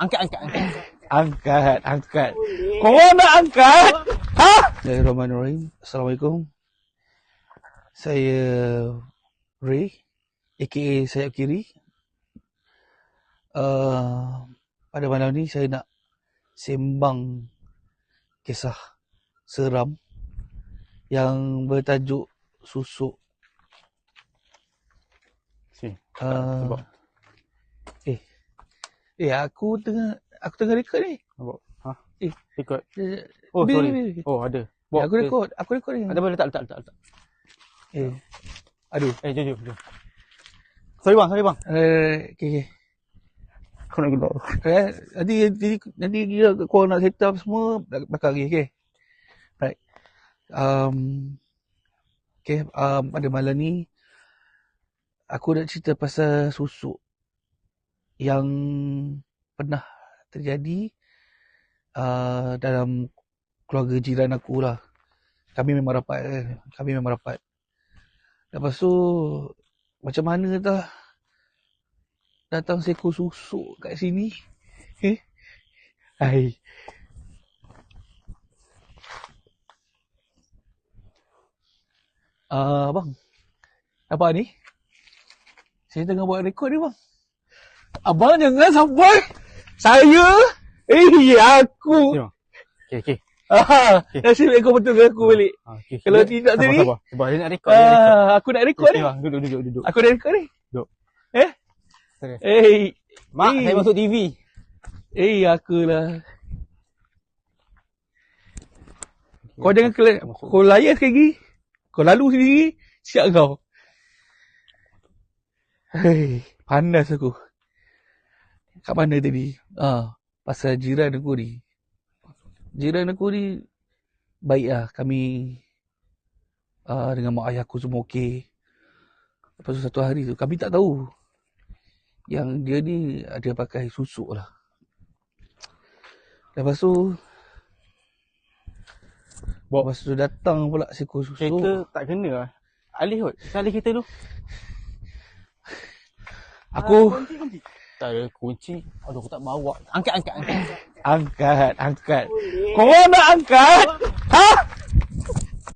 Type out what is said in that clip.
Angkat. Korang nak angkat? Ha? Bismillahirrahmanirrahim. Assalamualaikum. Saya Ray, aka Sayap Kiri. Pada malam ni saya nak sembang kisah seram yang bertajuk susuk. Aku tengah record ni. Ha? Record. Oh, sorry. Bila. Oh, ada. Aku record ni. Ada boleh letak. Aduh. Jom. Sorry bang. Okay. Kau nak gelak. Nanti kau nak set up semua belakang lagi, okay? Right. Pada malam ni aku nak cerita pasal susuk yang pernah terjadi dalam keluarga jiran aku lah. Kami memang rapat. Lepas tu macam mana dah datang seekor susuk kat sini. Hai. Bang, apa ni? Saya tengah buat rekod ni bang. Abang jangan sampai saya aku. Okay. Nasib ekor betul ke aku balik. Okay. Kalau tidak tadi. Sabar, dia nak rekod. Aku nak rekod ni. Bang, duduk. Aku nak rekod ni. Duduk. Mak, saya masuk TV. Akulah. Kau jangan kau layan sekali lagi. Kau lalu sendiri. Siap kau. Panas aku. Kat mana tadi? Pasal jiran aku ni. Jiran aku ni baik lah. Kami dengan mak ayah aku semua okey. Lepas tu satu hari tu kami tak tahu yang dia ni ada pakai susuk lah. Lepas tu datang pula seekor susuk. Kereta tak kena lah. Alih kot. Alih kereta tu. Aku tak ada kunci. Aduh, aku tak bawa. Angkat. angkat. Korang nak angkat? Ha?